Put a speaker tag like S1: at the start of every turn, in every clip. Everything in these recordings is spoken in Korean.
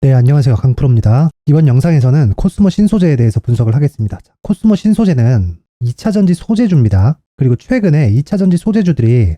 S1: 네, 안녕하세요. 강프로입니다. 이번 영상에서는 코스모 신소재에 대해서 분석을 하겠습니다. 코스모 신소재는 2차전지 소재주입니다. 그리고 최근에 2차전지 소재주들이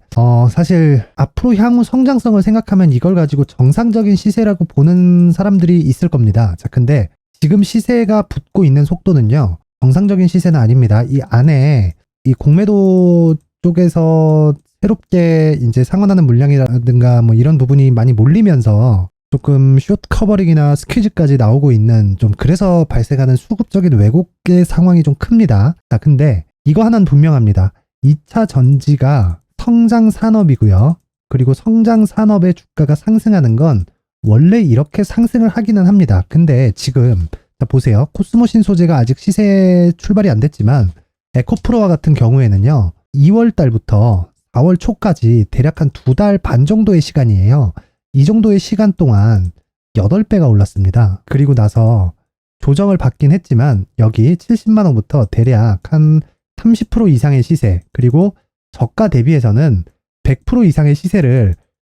S1: 사실 앞으로 향후 성장성을 생각하면 이걸 가지고 정상적인 시세라고 보는 사람들이 있을 겁니다. 자, 근데 지금 시세가 붙고 있는 속도는요, 정상적인 시세는 아닙니다. 이 안에 이 공매도 쪽에서 새롭게 이제 상환하는 물량이라든가 뭐 이런 부분이 많이 몰리면서 조금 숏 커버링이나 스퀴즈까지 나오고 있는, 좀 그래서 발생하는 수급적인 왜곡의 상황이 좀 큽니다. 자, 근데 이거 하나는 분명합니다. 2차 전지가 성장 산업이고요. 그리고 성장 산업의 주가가 상승하는 건 원래 이렇게 상승을 하기는 합니다. 근데 지금 자, 보세요. 코스모 신소재가 아직 시세 출발이 안 됐지만 에코프로와 같은 경우에는요, 2월 달부터 4월 초까지 대략 한 2달 반 정도의 시간이에요. 이 정도의 시간 동안 8배가 올랐습니다. 그리고 나서 조정을 받긴 했지만 여기 70만원부터 대략 한 30% 이상의 시세, 그리고 저가 대비해서는 100% 이상의 시세를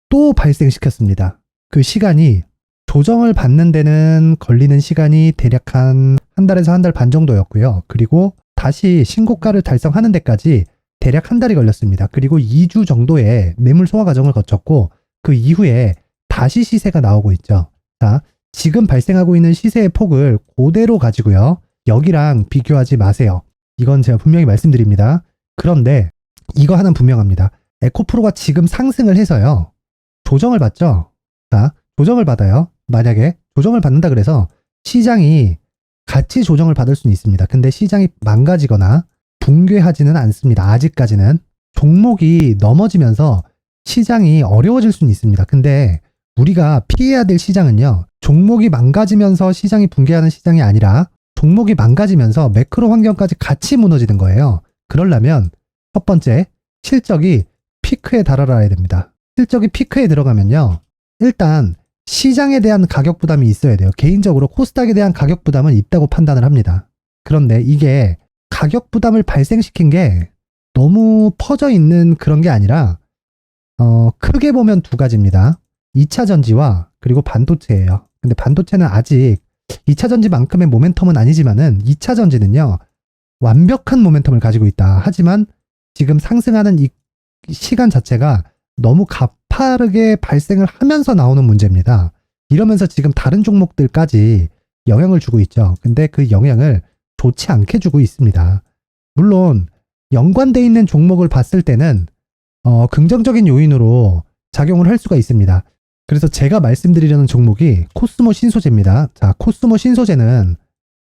S1: 또 발생시켰습니다. 그 시간이 조정을 받는 데는 걸리는 시간이 대략 한 달에서 한 달 반 정도였고요. 그리고 다시 신고가를 달성하는 데까지 대략 한 달이 걸렸습니다. 그리고 2주 정도의 매물 소화 과정을 거쳤고 그 이후에 다시 시세가 나오고 있죠. 자, 지금 발생하고 있는 시세의 폭을 그대로 가지고요, 여기랑 비교하지 마세요. 이건 제가 분명히 말씀드립니다. 그런데 이거 하나는 분명합니다. 에코프로가 지금 상승을 해서요, 조정을 받죠. 자, 조정을 받아요. 만약에 조정을 받는다 그래서 시장이 같이 조정을 받을 수는 있습니다. 근데 시장이 망가지거나 붕괴하지는 않습니다. 아직까지는. 종목이 넘어지면서 시장이 어려워질 수는 있습니다. 근데 우리가 피해야 될 시장은요, 종목이 망가지면서 시장이 붕괴하는 시장이 아니라 종목이 망가지면서 매크로 환경까지 같이 무너지는 거예요. 그러려면 첫 번째, 실적이 피크에 달아나야 됩니다. 실적이 피크에 들어가면요, 일단 시장에 대한 가격 부담이 있어야 돼요. 개인적으로 코스닥에 대한 가격 부담은 있다고 판단을 합니다. 그런데 이게 가격 부담을 발생시킨 게 너무 퍼져 있는 그런 게 아니라 크게 보면 두 가지입니다. 2차 전지와 그리고 반도체예요. 근데 반도체는 아직 2차 전지만큼의 모멘텀은 아니지만은 2차 전지는요, 완벽한 모멘텀을 가지고 있다. 하지만 지금 상승하는 이 시간 자체가 너무 가파르게 발생을 하면서 나오는 문제입니다. 이러면서 지금 다른 종목들까지 영향을 주고 있죠. 근데 그 영향을 좋지 않게 주고 있습니다. 물론 연관돼 있는 종목을 봤을 때는 긍정적인 요인으로 작용을 할 수가 있습니다. 그래서 제가 말씀드리려는 종목이 코스모 신소재입니다. 자, 코스모 신소재는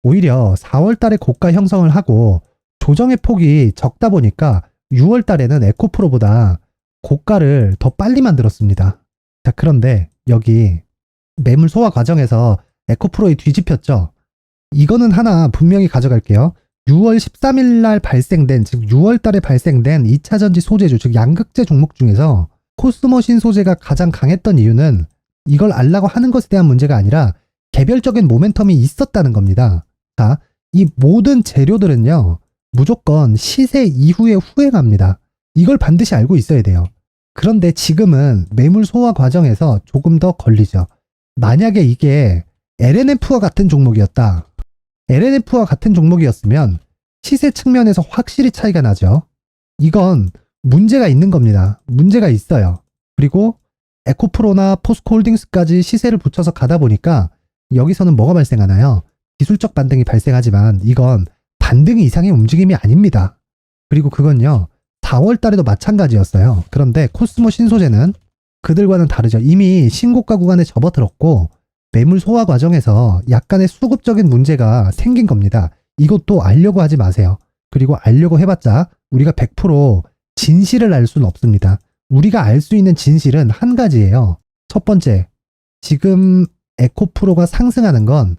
S1: 오히려 4월 달에 고가 형성을 하고 조정의 폭이 적다 보니까 6월 달에는 에코프로보다 고가를 더 빨리 만들었습니다. 자, 그런데 여기 매물 소화 과정에서 에코프로에 뒤집혔죠. 이거는 하나 분명히 가져갈게요. 6월 13일 날 발생된, 즉 6월 달에 발생된 2차전지 소재주, 즉 양극재 종목 중에서 코스모 신소재가 가장 강했던 이유는 이걸 알라고 하는 것에 대한 문제가 아니라 개별적인 모멘텀이 있었다는 겁니다. 자, 이 모든 재료들은요, 무조건 시세 이후에 후행합니다. 이걸 반드시 알고 있어야 돼요. 그런데 지금은 매물 소화 과정에서 조금 더 걸리죠. 만약에 이게 LNF와 같은 종목이었다. LNF와 같은 종목이었으면 시세 측면에서 확실히 차이가 나죠. 이건 문제가 있는 겁니다. 문제가 있어요. 그리고 에코프로나 포스코홀딩스까지 시세를 붙여서 가다 보니까 여기서는 뭐가 발생하나요? 기술적 반등이 발생하지만 이건 반등 이상의 움직임이 아닙니다. 그리고 그건요, 4월 달에도 마찬가지였어요. 그런데 코스모 신소재는 그들과는 다르죠. 이미 신고가 구간에 접어들었고 매물 소화 과정에서 약간의 수급적인 문제가 생긴 겁니다. 이것도 알려고 하지 마세요. 그리고 알려고 해봤자 우리가 100% 진실을 알 수는 없습니다. 우리가 알 수 있는 진실은 한 가지예요. 첫 번째, 지금 에코프로가 상승하는 건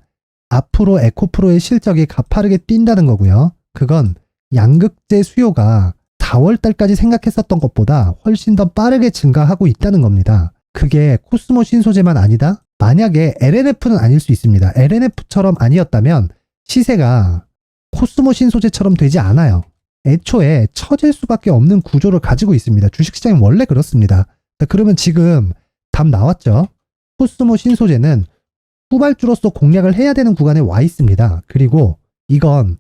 S1: 앞으로 에코프로의 실적이 가파르게 뛴다는 거고요. 그건 양극재 수요가 4월 달까지 생각했었던 것보다 훨씬 더 빠르게 증가하고 있다는 겁니다. 그게 코스모 신소재만 아니다? 만약에 LNF는 아닐 수 있습니다. LNF처럼 아니었다면 시세가 코스모 신소재처럼 되지 않아요. 애초에 처질 수밖에 없는 구조를 가지고 있습니다. 주식시장이 원래 그렇습니다. 그러면 지금 답 나왔죠? 코스모 신소재는 후발주로서 공략을 해야 되는 구간에 와 있습니다. 그리고 이건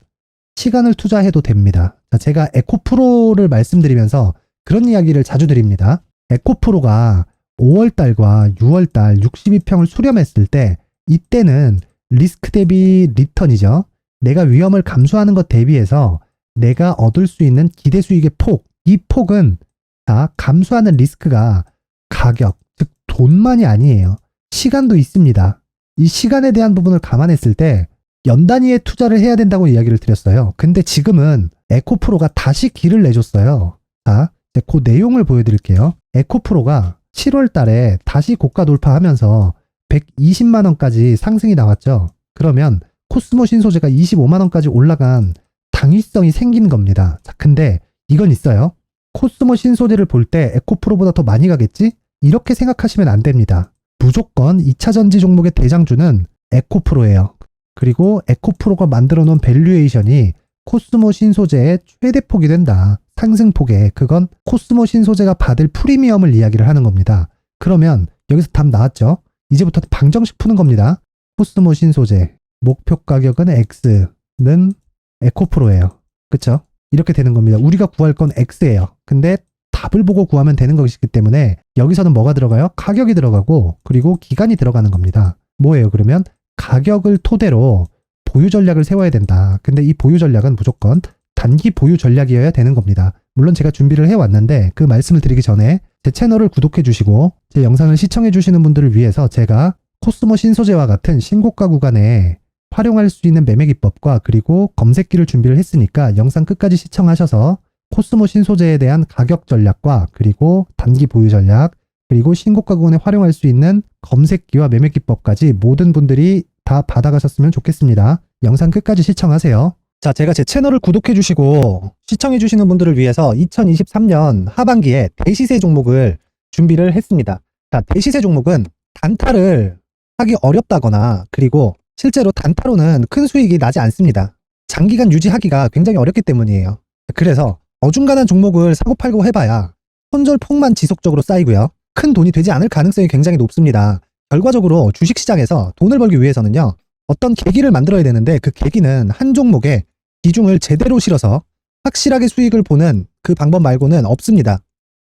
S1: 시간을 투자해도 됩니다. 자, 제가 에코프로를 말씀드리면서 그런 이야기를 자주 드립니다. 에코프로가 5월달과 6월달 62평을 수렴했을 때 이때는 리스크 대비 리턴이죠. 내가 위험을 감수하는 것 대비해서 내가 얻을 수 있는 기대 수익의 폭, 이 폭은 다 감수하는 리스크가 가격, 즉 돈만이 아니에요. 시간도 있습니다. 이 시간에 대한 부분을 감안했을 때 연 단위의 투자를 해야 된다고 이야기를 드렸어요. 근데 지금은 에코프로가 다시 길을 내줬어요. 자, 이제 그 내용을 보여드릴게요. 에코프로가 7월 달에 다시 고가 돌파하면서 120만 원까지 상승이 나왔죠. 그러면 코스모 신소재가 25만 원까지 올라간 당위성이 생긴 겁니다. 자, 근데 이건 있어요. 코스모 신소재를 볼 때 에코프로보다 더 많이 가겠지? 이렇게 생각하시면 안 됩니다. 무조건 2차 전지 종목의 대장주는 에코프로예요. 그리고 에코프로가 만들어 놓은 밸류에이션이 코스모 신소재의 최대폭이 된다. 상승폭에. 그건 코스모 신소재가 받을 프리미엄을 이야기를 하는 겁니다. 그러면 여기서 답 나왔죠? 이제부터 방정식 푸는 겁니다. 코스모 신소재 목표 가격은 X는 에코프로예요. 그쵸? 이렇게 되는 겁니다. 우리가 구할 건 X예요. 근데 답을 보고 구하면 되는 것이기 때문에 여기서는 뭐가 들어가요? 가격이 들어가고 그리고 기간이 들어가는 겁니다. 뭐예요? 그러면 가격을 토대로 보유 전략을 세워야 된다. 근데 이 보유 전략은 무조건 단기 보유 전략이어야 되는 겁니다. 물론 제가 준비를 해왔는데 그 말씀을 드리기 전에 제 채널을 구독해 주시고 제 영상을 시청해 주시는 분들을 위해서 제가 코스모 신소재와 같은 신고가 구간에 활용할 수 있는 매매 기법과 그리고 검색기를 준비를 했으니까 영상 끝까지 시청하셔서 코스모 신소재에 대한 가격 전략과 그리고 단기 보유 전략 그리고 신고가 구간에 활용할 수 있는 검색기와 매매 기법까지 모든 분들이 다 받아가셨으면 좋겠습니다. 영상 끝까지 시청하세요. 자, 제가 제 채널을 구독해 주시고 시청해 주시는 분들을 위해서 2023년 하반기에 대시세 종목을 준비를 했습니다. 자, 대시세 종목은 단타를 하기 어렵다거나 그리고 실제로 단타로는 큰 수익이 나지 않습니다. 장기간 유지하기가 굉장히 어렵기 때문이에요. 그래서 어중간한 종목을 사고 팔고 해봐야 손절폭만 지속적으로 쌓이고요. 큰 돈이 되지 않을 가능성이 굉장히 높습니다. 결과적으로 주식시장에서 돈을 벌기 위해서는요. 어떤 계기를 만들어야 되는데 그 계기는 한 종목에 비중을 제대로 실어서 확실하게 수익을 보는 그 방법 말고는 없습니다.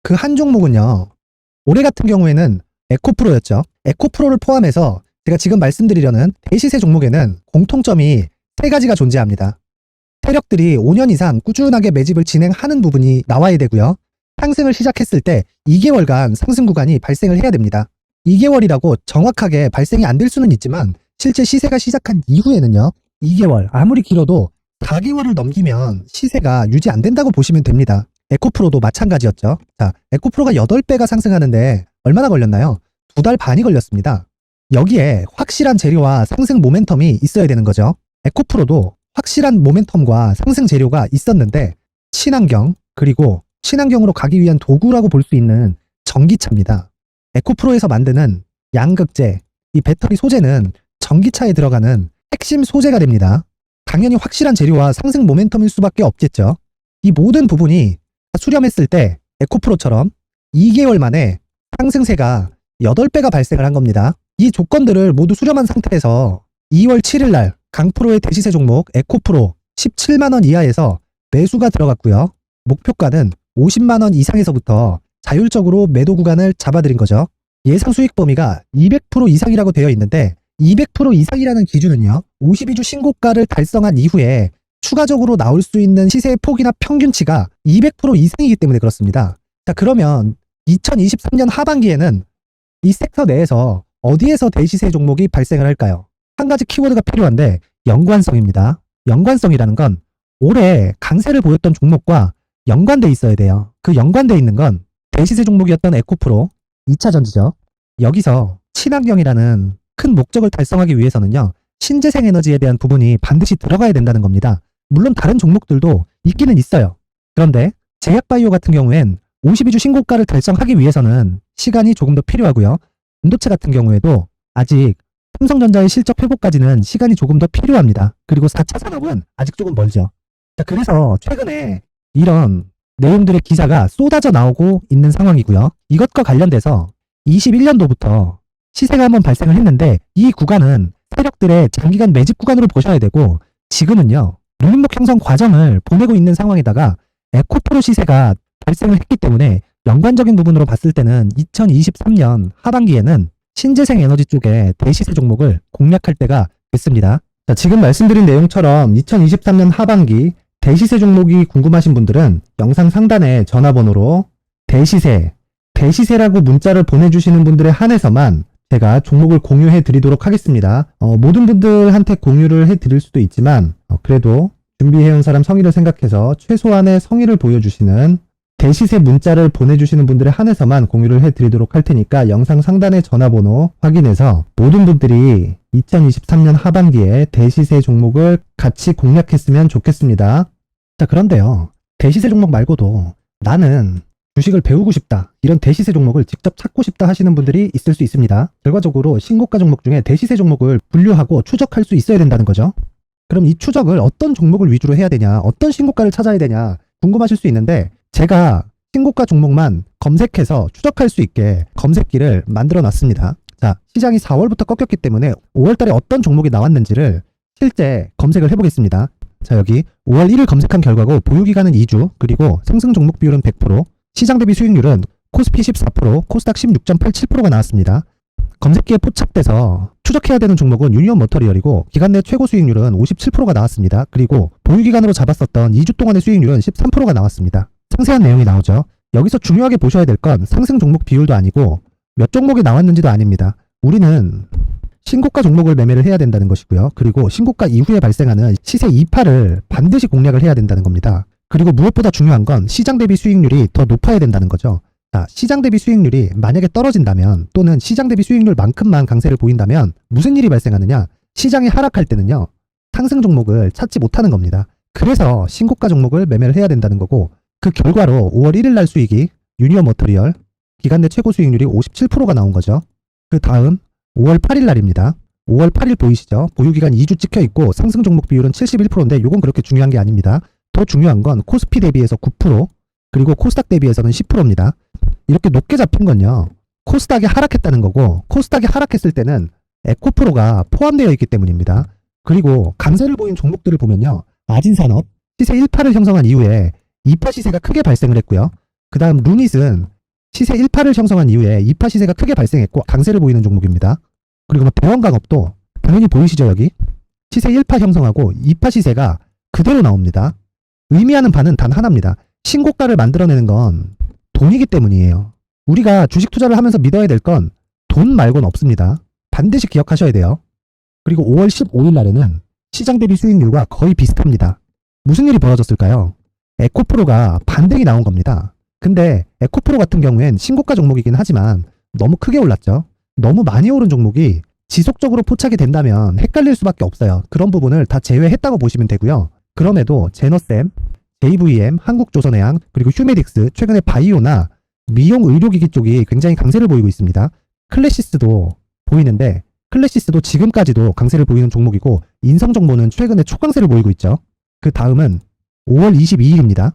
S1: 그 한 종목은요. 올해 같은 경우에는 에코프로였죠. 에코프로를 포함해서 제가 지금 말씀드리려는 대시세 종목에는 공통점이 3가지가 존재합니다. 세력들이 5년 이상 꾸준하게 매집을 진행하는 부분이 나와야 되고요. 상승을 시작했을 때 2개월간 상승 구간이 발생을 해야 됩니다. 2개월이라고 정확하게 발생이 안 될 수는 있지만 실제 시세가 시작한 이후에는요. 2개월, 아무리 길어도 4개월을 넘기면 시세가 유지 안 된다고 보시면 됩니다. 에코프로도 마찬가지였죠. 자, 에코프로가 8배가 상승하는데 얼마나 걸렸나요? 2달 반이 걸렸습니다. 여기에 확실한 재료와 상승 모멘텀이 있어야 되는 거죠. 에코프로도 확실한 모멘텀과 상승 재료가 있었는데 친환경 그리고 친환경으로 가기 위한 도구라고 볼 수 있는 전기차입니다. 에코프로에서 만드는 양극재, 이 배터리 소재는 전기차에 들어가는 핵심 소재가 됩니다. 당연히 확실한 재료와 상승 모멘텀일 수밖에 없겠죠. 이 모든 부분이 수렴했을 때 에코프로처럼 2개월 만에 상승세가 8배가 발생을 한 겁니다. 이 조건들을 모두 수렴한 상태에서 2월 7일 날 강프로의 대시세 종목 에코프로 17만원 이하에서 매수가 들어갔고요. 목표가는 50만원 이상에서부터 자율적으로 매도 구간을 잡아드린 거죠. 예상 수익 범위가 200% 이상이라고 되어 있는데 200% 이상이라는 기준은요. 52주 신고가를 달성한 이후에 추가적으로 나올 수 있는 시세의 폭이나 평균치가 200% 이상이기 때문에 그렇습니다. 자, 그러면 2023년 하반기에는 이 섹터 내에서 어디에서 대시세 종목이 발생을 할까요? 한 가지 키워드가 필요한데 연관성입니다. 연관성이라는 건 올해 강세를 보였던 종목과 연관돼 있어야 돼요. 그 연관돼 있는 건 대시세 종목이었던 에코프로 2차 전지죠. 여기서 친환경이라는 큰 목적을 달성하기 위해서는요. 신재생 에너지에 대한 부분이 반드시 들어가야 된다는 겁니다. 물론 다른 종목들도 있기는 있어요. 그런데 제약바이오 같은 경우엔 52주 신고가를 달성하기 위해서는 시간이 조금 더 필요하고요. 반도체 같은 경우에도 아직 삼성전자의 실적 회복까지는 시간이 조금 더 필요합니다. 그리고 4차 산업은 아직 조금 멀죠. 자, 그래서 최근에 이런 내용들의 기사가 쏟아져 나오고 있는 상황이고요. 이것과 관련돼서 21년도부터 시세가 한번 발생을 했는데 이 구간은 세력들의 장기간 매집 구간으로 보셔야 되고 지금은요. 눌림목 형성 과정을 보내고 있는 상황에다가 에코프로 시세가 발생을 했기 때문에 연관적인 부분으로 봤을 때는 2023년 하반기에는 신재생 에너지 쪽에 대시세 종목을 공략할 때가 됐습니다. 자, 지금 말씀드린 내용처럼 2023년 하반기 대시세 종목이 궁금하신 분들은 영상 상단에 전화번호로 대시세라고 문자를 보내주시는 분들에 한해서만 제가 종목을 공유해 드리도록 하겠습니다. 모든 분들한테 공유를 해 드릴 수도 있지만 그래도 준비해온 사람 성의를 생각해서 최소한의 성의를 보여주시는 대시세 문자를 보내주시는 분들에 한해서만 공유를 해드리도록 할 테니까 영상 상단의 전화번호 확인해서 모든 분들이 2023년 하반기에 대시세 종목을 같이 공략했으면 좋겠습니다. 자, 그런데요. 대시세 종목 말고도 나는 주식을 배우고 싶다. 이런 대시세 종목을 직접 찾고 싶다 하시는 분들이 있을 수 있습니다. 결과적으로 신고가 종목 중에 대시세 종목을 분류하고 추적할 수 있어야 된다는 거죠. 그럼 이 추적을 어떤 종목을 위주로 해야 되냐, 어떤 신고가를 찾아야 되냐 궁금하실 수 있는데 제가 신고가 종목만 검색해서 추적할 수 있게 검색기를 만들어 놨습니다. 자, 시장이 4월부터 꺾였기 때문에 5월달에 어떤 종목이 나왔는지를 실제 검색을 해보겠습니다. 자, 여기 5월 1일 검색한 결과고 보유기간은 2주, 그리고 상승 종목 비율은 100%, 시장 대비 수익률은 코스피 14%, 코스닥 16.87%가 나왔습니다. 검색기에 포착돼서 추적해야 되는 종목은 유니온 머터리얼이고 기간 내 최고 수익률은 57%가 나왔습니다. 그리고 보유기간으로 잡았었던 2주 동안의 수익률은 13%가 나왔습니다. 상세한 내용이 나오죠. 여기서 중요하게 보셔야 될 건 상승 종목 비율도 아니고 몇 종목이 나왔는지도 아닙니다. 우리는 신고가 종목을 매매를 해야 된다는 것이고요. 그리고 신고가 이후에 발생하는 시세 이파를 반드시 공략을 해야 된다는 겁니다. 그리고 무엇보다 중요한 건 시장 대비 수익률이 더 높아야 된다는 거죠. 자, 시장 대비 수익률이 만약에 떨어진다면 또는 시장 대비 수익률만큼만 강세를 보인다면 무슨 일이 발생하느냐? 시장이 하락할 때는요. 상승 종목을 찾지 못하는 겁니다. 그래서 신고가 종목을 매매를 해야 된다는 거고 그 결과로 5월 1일 날 수익이 유니온 머터리얼 기간 내 최고 수익률이 57%가 나온 거죠. 그 다음 5월 8일 날입니다. 5월 8일 보이시죠? 보유기간 2주 찍혀 있고 상승 종목 비율은 71%인데 이건 그렇게 중요한 게 아닙니다. 더 중요한 건 코스피 대비해서 9%, 그리고 코스닥 대비해서는 10%입니다. 이렇게 높게 잡힌 건요. 코스닥이 하락했다는 거고 코스닥이 하락했을 때는 에코프로가 포함되어 있기 때문입니다. 그리고 강세를 보인 종목들을 보면요. 아진산업 시세 1파를 형성한 이후에 2파 시세가 크게 발생을 했고요. 그 다음 루닛은 시세 1파를 형성한 이후에 2파 시세가 크게 발생했고 강세를 보이는 종목입니다. 그리고 대원강업도 당연히 보이시죠 여기? 시세 1파 형성하고 2파 시세가 그대로 나옵니다. 의미하는 바는 단 하나입니다. 신고가를 만들어내는 건 돈이기 때문이에요. 우리가 주식 투자를 하면서 믿어야 될 건 돈 말고는 없습니다. 반드시 기억하셔야 돼요. 그리고 5월 15일 날에는 시장 대비 수익률과 거의 비슷합니다. 무슨 일이 벌어졌을까요? 에코프로가 반등이 나온 겁니다. 근데 에코프로 같은 경우엔 신고가 종목이긴 하지만 너무 크게 올랐죠. 너무 많이 오른 종목이 지속적으로 포착이 된다면 헷갈릴 수밖에 없어요. 그런 부분을 다 제외했다고 보시면 되고요. 그럼에도 제너셈, JVM, 한국조선해양, 그리고 휴메딕스, 최근에 바이오나 미용 의료기기 쪽이 굉장히 강세를 보이고 있습니다. 클래시스도 보이는데 클래시스도 지금까지도 강세를 보이는 종목이고 인성정보는 최근에 초강세를 보이고 있죠. 그 다음은 5월 22일입니다.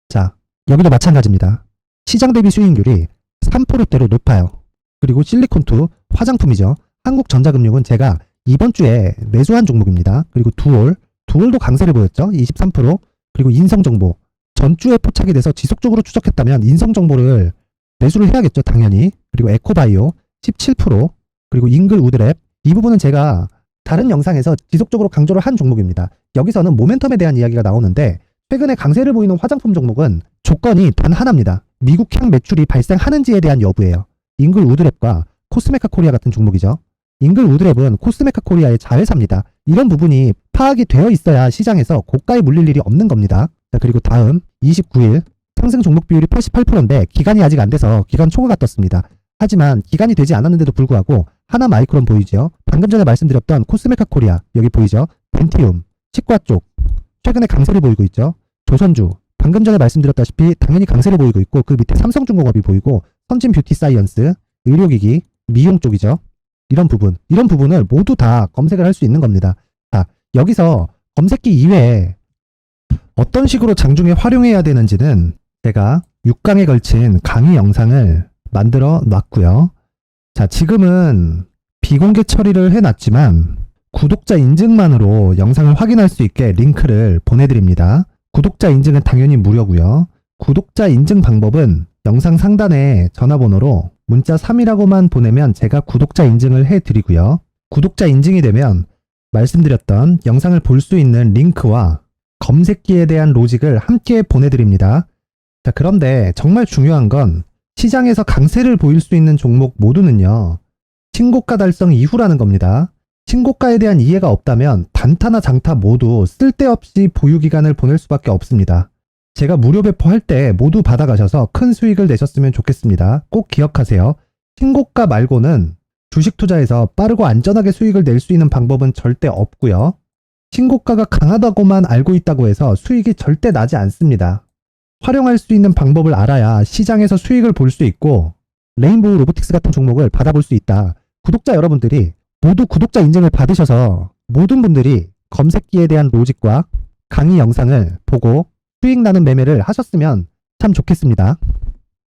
S1: 자, 여기도 마찬가지입니다. 시장 대비 수익률이 3%대로 높아요. 그리고 실리콘2 화장품이죠. 한국전자금융은 제가 이번 주에 매수한 종목입니다. 그리고 두올도 강세를 보였죠. 23%. 그리고 인성정보 전주에 포착이 돼서 지속적으로 추적했다면 인성정보를 매수를 해야겠죠. 당연히. 그리고 에코바이오 17%. 그리고 잉글 우드랩 이 부분은 제가 다른 영상에서 지속적으로 강조를 한 종목입니다. 여기서는 모멘텀에 대한 이야기가 나오는데 최근에 강세를 보이는 화장품 종목은 조건이 단 하나입니다. 미국향 매출이 발생하는지에 대한 여부예요. 잉글 우드랩과 코스메카 코리아 같은 종목이죠. 잉글 우드랩은 코스메카 코리아의 자회사입니다. 이런 부분이 파악이 되어 있어야 시장에서 고가에 물릴 일이 없는 겁니다. 자, 그리고 다음 29일 상승 종목 비율이 88%인데 기간이 아직 안 돼서 기간 초과가 떴습니다. 하지만 기간이 되지 않았는데도 불구하고 하나 마이크론 보이죠? 방금 전에 말씀드렸던 코스메카 코리아 여기 보이죠? 벤티움, 치과 쪽 최근에 강세를 보이고 있죠? 조선주 방금 전에 말씀드렸다시피 당연히 강세를 보이고 있고 그 밑에 삼성중공업이 보이고 선진 뷰티 사이언스, 의료기기, 미용 쪽이죠. 이런 부분을 모두 다 검색을 할 수 있는 겁니다. 자, 여기서 검색기 이외에 어떤 식으로 장중에 활용해야 되는지는 제가 6강에 걸친 강의 영상을 만들어 놨고요. 자, 지금은 비공개 처리를 해놨지만 구독자 인증만으로 영상을 확인할 수 있게 링크를 보내드립니다. 구독자 인증은 당연히 무료고요. 구독자 인증 방법은 영상 상단에 전화번호로 문자 3이라고만 보내면 제가 구독자 인증을 해드리고요. 구독자 인증이 되면 말씀드렸던 영상을 볼 수 있는 링크와 검색기에 대한 로직을 함께 보내드립니다. 자, 그런데 정말 중요한 건 시장에서 강세를 보일 수 있는 종목 모두는요, 신고가 달성 이후라는 겁니다. 신고가에 대한 이해가 없다면 단타나 장타 모두 쓸데없이 보유기간을 보낼 수밖에 없습니다. 제가 무료 배포할 때 모두 받아가셔서 큰 수익을 내셨으면 좋겠습니다. 꼭 기억하세요. 신고가 말고는 주식 투자에서 빠르고 안전하게 수익을 낼 수 있는 방법은 절대 없고요. 신고가가 강하다고만 알고 있다고 해서 수익이 절대 나지 않습니다. 활용할 수 있는 방법을 알아야 시장에서 수익을 볼 수 있고 레인보우 로보틱스 같은 종목을 받아볼 수 있다. 구독자 여러분들이 모두 구독자 인증을 받으셔서 모든 분들이 검색기에 대한 로직과 강의 영상을 보고 수익 나는 매매를 하셨으면 참 좋겠습니다.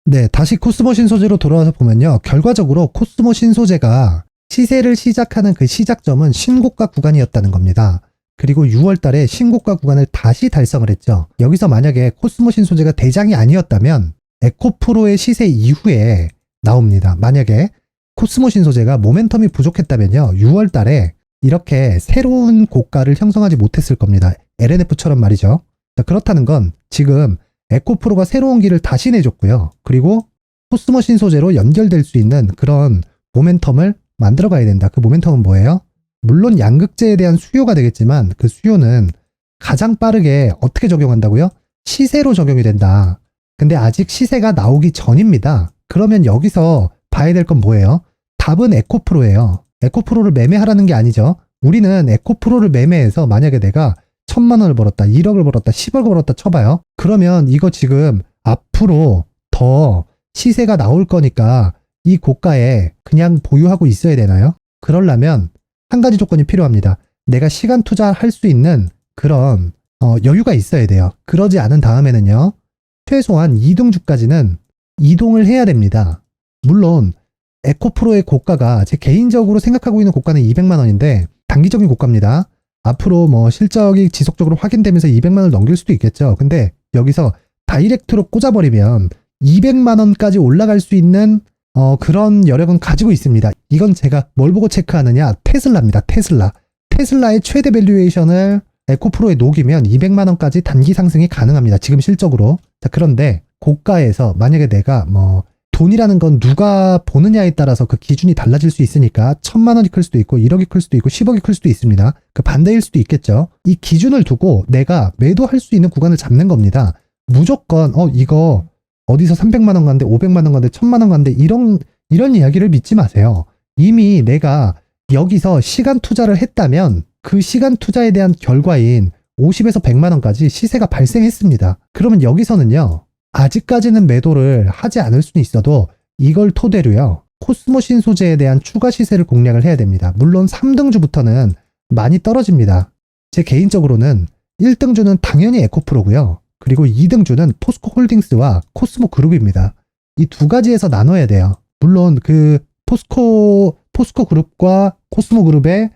S1: 네, 다시 코스모 신소재로 돌아와서 보면요. 결과적으로 코스모 신소재가 시세를 시작하는 그 시작점은 신고가 구간이었다는 겁니다. 그리고 6월 달에 신고가 구간을 다시 달성을 했죠. 여기서 만약에 코스모 신소재가 대장이 아니었다면 에코프로의 시세 이후에 나옵니다. 만약에 코스모 신소재가 모멘텀이 부족했다면요, 6월 달에 이렇게 새로운 고가를 형성하지 못했을 겁니다. LNF처럼 말이죠. 자, 그렇다는 건 지금 에코프로가 새로운 길을 다시 내줬고요. 그리고 코스모 신소재로 연결될 수 있는 그런 모멘텀을 만들어 가야 된다. 그 모멘텀은 뭐예요? 물론 양극재에 대한 수요가 되겠지만 그 수요는 가장 빠르게 어떻게 적용한다고요? 시세로 적용이 된다. 근데 아직 시세가 나오기 전입니다. 그러면 여기서 봐야 될 건 뭐예요? 답은 에코프로예요. 에코프로를 매매하라는 게 아니죠. 우리는 에코프로를 매매해서 만약에 내가 1,000만 원을 벌었다, 1억을 벌었다, 10억을 벌었다 쳐봐요. 그러면 이거 지금 앞으로 더 시세가 나올 거니까 이 고가에 그냥 보유하고 있어야 되나요? 그러려면 한 가지 조건이 필요합니다. 내가 시간 투자할 수 있는 그런 여유가 있어야 돼요. 그러지 않은 다음에는요, 최소한 2등주까지는 이동을 해야 됩니다. 물론 에코프로의 고가가 제 개인적으로 생각하고 있는 고가는 200만 원인데 단기적인 고가입니다. 앞으로 뭐 실적이 지속적으로 확인되면서 200만 원을 넘길 수도 있겠죠. 근데 여기서 다이렉트로 꽂아버리면 200만 원까지 올라갈 수 있는 그런 여력은 가지고 있습니다. 이건 제가 뭘 보고 체크하느냐? 테슬라입니다. 테슬라의 최대 밸류에이션을 에코프로에 녹이면 200만 원까지 단기 상승이 가능합니다. 지금 실적으로. 자, 그런데 고가에서 만약에 내가 뭐 돈이라는 건 누가 보느냐에 따라서 그 기준이 달라질 수 있으니까 1,000만 원이 클 수도 있고 1억이 클 수도 있고 10억이 클 수도 있습니다. 그 반대일 수도 있겠죠. 이 기준을 두고 내가 매도할 수 있는 구간을 잡는 겁니다. 무조건 이거 어디서 300만 원 간대, 500만 원 간대, 1,000만 원 간대 이런 이야기를 믿지 마세요. 이미 내가 여기서 시간 투자를 했다면 그 시간 투자에 대한 결과인 50에서 100만 원까지 시세가 발생했습니다. 그러면 여기서는요, 아직까지는 매도를 하지 않을 수는 있어도 이걸 토대로요, 코스모 신소재에 대한 추가 시세를 공략을 해야 됩니다. 물론 3등주부터는 많이 떨어집니다. 제 개인적으로는 1등주는 당연히 에코프로고요. 그리고 2등주는 포스코 홀딩스와 코스모 그룹입니다. 이 두 가지에서 나눠야 돼요. 물론 그 포스코 그룹과 코스모 그룹의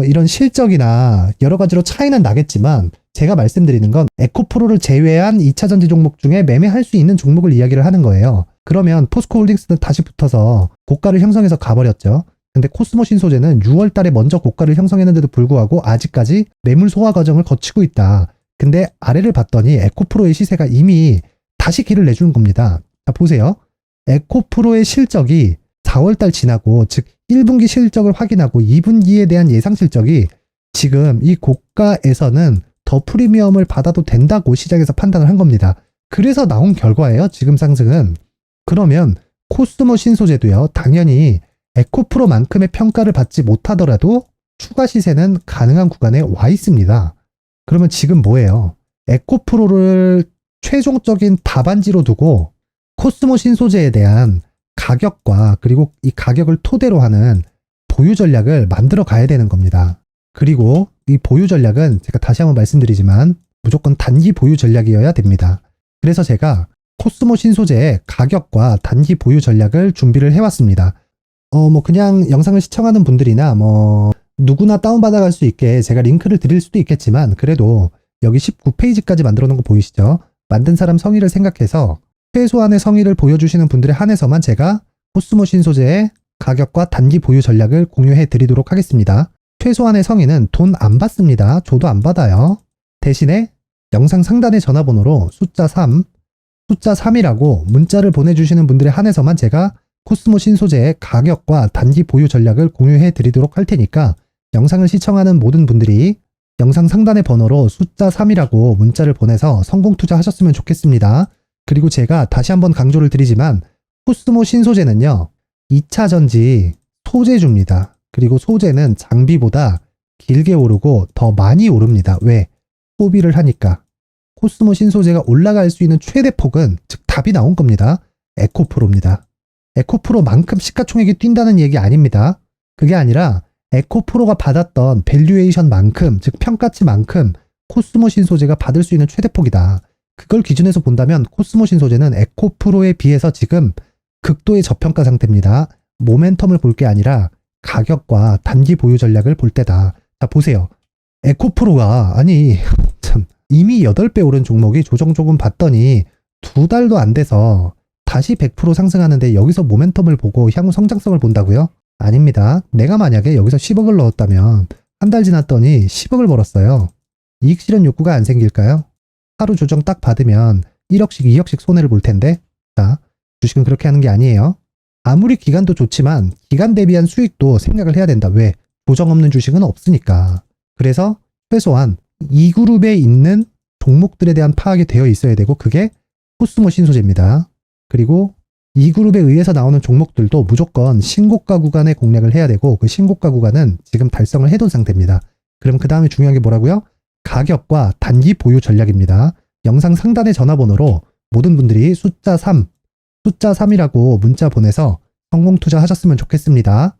S1: 이런 실적이나 여러 가지로 차이는 나겠지만 제가 말씀드리는 건 에코프로를 제외한 2차 전지 종목 중에 매매할 수 있는 종목을 이야기를 하는 거예요. 그러면 포스코 홀딩스는 다시 붙어서 고가를 형성해서 가버렸죠. 근데 코스모 신소재는 6월 달에 먼저 고가를 형성했는데도 불구하고 아직까지 매물 소화 과정을 거치고 있다. 근데 아래를 봤더니 에코프로의 시세가 이미 다시 길을 내주는 겁니다. 자, 보세요. 에코프로의 실적이 4월달 지나고, 즉 1분기 실적을 확인하고 2분기에 대한 예상 실적이 지금 이 고가에서는 더 프리미엄을 받아도 된다고 시장에서 판단을 한 겁니다. 그래서 나온 결과예요, 지금 상승은. 그러면 코스모 신소재도요, 당연히 에코프로만큼의 평가를 받지 못하더라도 추가 시세는 가능한 구간에 와 있습니다. 그러면 지금 뭐예요? 에코프로를 최종적인 답안지로 두고 코스모 신소재에 대한 가격과 그리고 이 가격을 토대로 하는 보유 전략을 만들어 가야 되는 겁니다. 그리고 이 보유 전략은 제가 다시 한번 말씀드리지만 무조건 단기 보유 전략이어야 됩니다. 그래서 제가 코스모 신소재의 가격과 단기 보유 전략을 준비를 해왔습니다. 뭐 그냥 영상을 시청하는 분들이나 뭐 누구나 다운받아갈 수 있게 제가 링크를 드릴 수도 있겠지만 그래도 여기 19페이지까지 만들어 놓은 거 보이시죠? 만든 사람 성의를 생각해서 최소한의 성의를 보여주시는 분들에 한해서만 제가 코스모 신소재의 가격과 단기 보유 전략을 공유해 드리도록 하겠습니다. 최소한의 성의는 돈 안 받습니다. 저도 안 받아요. 대신에 영상 상단의 전화번호로 숫자 3이라고 문자를 보내주시는 분들에 한해서만 제가 코스모 신소재의 가격과 단기 보유 전략을 공유해 드리도록 할 테니까 영상을 시청하는 모든 분들이 영상 상단의 번호로 숫자 3이라고 문자를 보내서 성공 투자하셨으면 좋겠습니다. 그리고 제가 다시 한번 강조를 드리지만 코스모 신소재는요. 2차 전지 소재주입니다. 그리고 소재는 장비보다 길게 오르고 더 많이 오릅니다. 왜? 소비를 하니까. 코스모 신소재가 올라갈 수 있는 최대 폭은 즉 답이 나온 겁니다. 에코프로입니다. 에코프로만큼 시가총액이 뛴다는 얘기 아닙니다. 그게 아니라 에코프로가 받았던 밸류에이션만큼 즉 평가치만큼 코스모 신소재가 받을 수 있는 최대폭이다. 그걸 기준에서 본다면 코스모 신소재는 에코프로에 비해서 지금 극도의 저평가 상태입니다. 모멘텀을 볼 게 아니라 가격과 단기 보유 전략을 볼 때다. 자 보세요. 에코프로가 아니 참 이미 8배 오른 종목이 조정 조금 봤더니 2달도 안 돼서 다시 100% 상승하는데 여기서 모멘텀을 보고 향후 성장성을 본다고요? 아닙니다. 내가 만약에 여기서 10억을 넣었다면 한 달 지났더니 10억을 벌었어요. 이익 실현 욕구가 안 생길까요? 하루 조정 딱 받으면 1억씩 2억씩 손해를 볼 텐데 자 주식은 그렇게 하는 게 아니에요. 아무리 기간도 좋지만 기간 대비한 수익도 생각을 해야 된다. 왜? 조정 없는 주식은 없으니까. 그래서 최소한 이 그룹에 있는 종목들에 대한 파악이 되어 있어야 되고 그게 코스모 신소재입니다. 그리고 이 그룹에 의해서 나오는 종목들도 무조건 신고가 구간에 공략을 해야 되고 그 신고가 구간은 지금 달성을 해둔 상태입니다. 그럼 그 다음에 중요한 게 뭐라고요? 가격과 단기 보유 전략입니다. 영상 상단의 전화번호로 모든 분들이 숫자 3이라고 문자 보내서 성공 투자하셨으면 좋겠습니다.